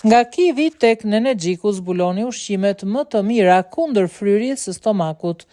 Nga kivi tek Nenexhiku zbuloni ushqimet më të mira kundër fryrjes së stomakut.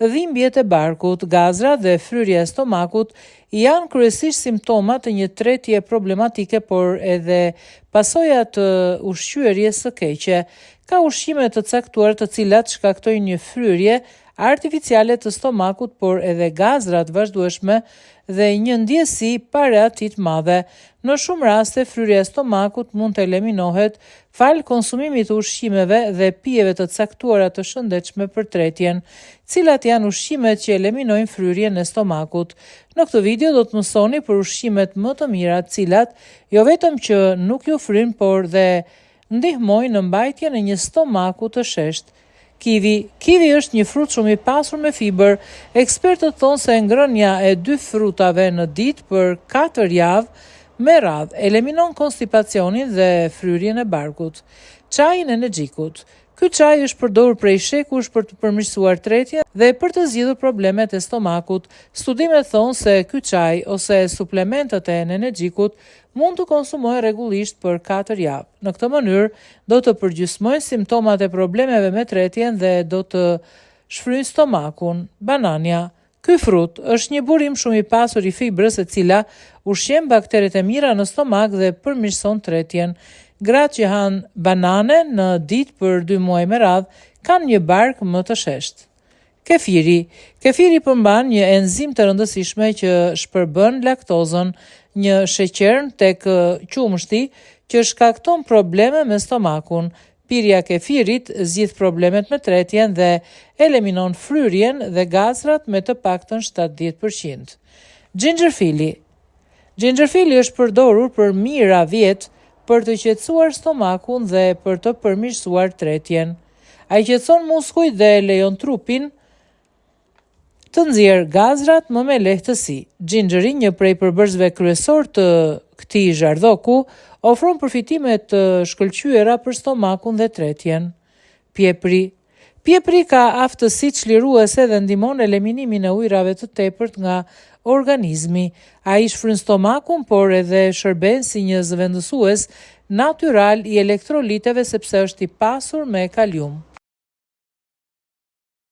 Dhimbjet e barkut, gazra dhe fryrja e stomakut janë kryesisht simptoma të një tretje problematike, por edhe pasoja të ushqyerjes së keqe. Ka ushqime të caktuar të cilat shkaktojnë një fryrje artificiale të stomakut, por edhe gazrat vazhdueshme dhe një ndjesi pareatit madhe. Në shumë raste, fryrja e stomakut mund të eliminohet fal konsumimit të ushqimeve dhe pijeve të caktuara të shëndetshme për tretjen, cilat janë ushqimet që eliminojnë fryrjen e stomakut. Në këtë video do të mësoni për ushqimet më të mira, cilat jo vetëm që nuk ju fryn, por dhe ndihmojnë në mbajtjen e një stomaku të sheshtë. Kivi është një frut shumë i pasur me fiber. Ekspertët thonë se ngrënia e 2 frutave në ditë për 4 javë me radhë eliminon konstipacionin dhe fryrjen e barkut. Çaji i Nenexhikut. Ky çaj është përdorur prej shekush për të përmirësuar tretjen dhe për të zgjidhur problemet e stomakut. Studimet thonë se ky çaj ose suplementet e Nenexhikut mund të konsumohen rregullisht për 4 javë. Në këtë mënyrë do të përgjysmojnë simptomat e problemeve me tretjen dhe do të shfryjnë stomakun. Banania. Ky frut është një burim shumë i pasur i fibrës, e cila ushqen bakteret e mira në stomak dhe përmirëson tretjen. Gratë që hanë banane në ditë për 2 muaj me radhë kanë një bark më të sheshtë. Kefiri. Kefiri përmban një enzim të rëndësishme që shpërbën laktozën, një sheqer tek qumshti që shkakton probleme me stomakun. Pirja e kefirit zgjidh problemet me tretjen dhe eliminon fryrjen dhe gazrat me të paktën 70%. Xhinxherfili. Xhinxherfili është përdorur për mijëra vjet për të qetësuar stomakun dhe për të përmirësuar tretjen. Ai qetëson muskujt dhe lejon trupin të nxjerrë gazrat më me lehtësi. Xhinxheri, një prej përbërësve kryesor të këtij zhardhoku, ofron përfitime të shkëlqyera për stomakun dhe tretjen. Piepri. Piepri ka aftësi çliruese dhe ndihmon eliminimin e ujrave të tepërt nga organizmi. Ai shfryn stomakun, por edhe shërben si një zëvendësues natyral i elektroliteve sepse është i pasur me kalium.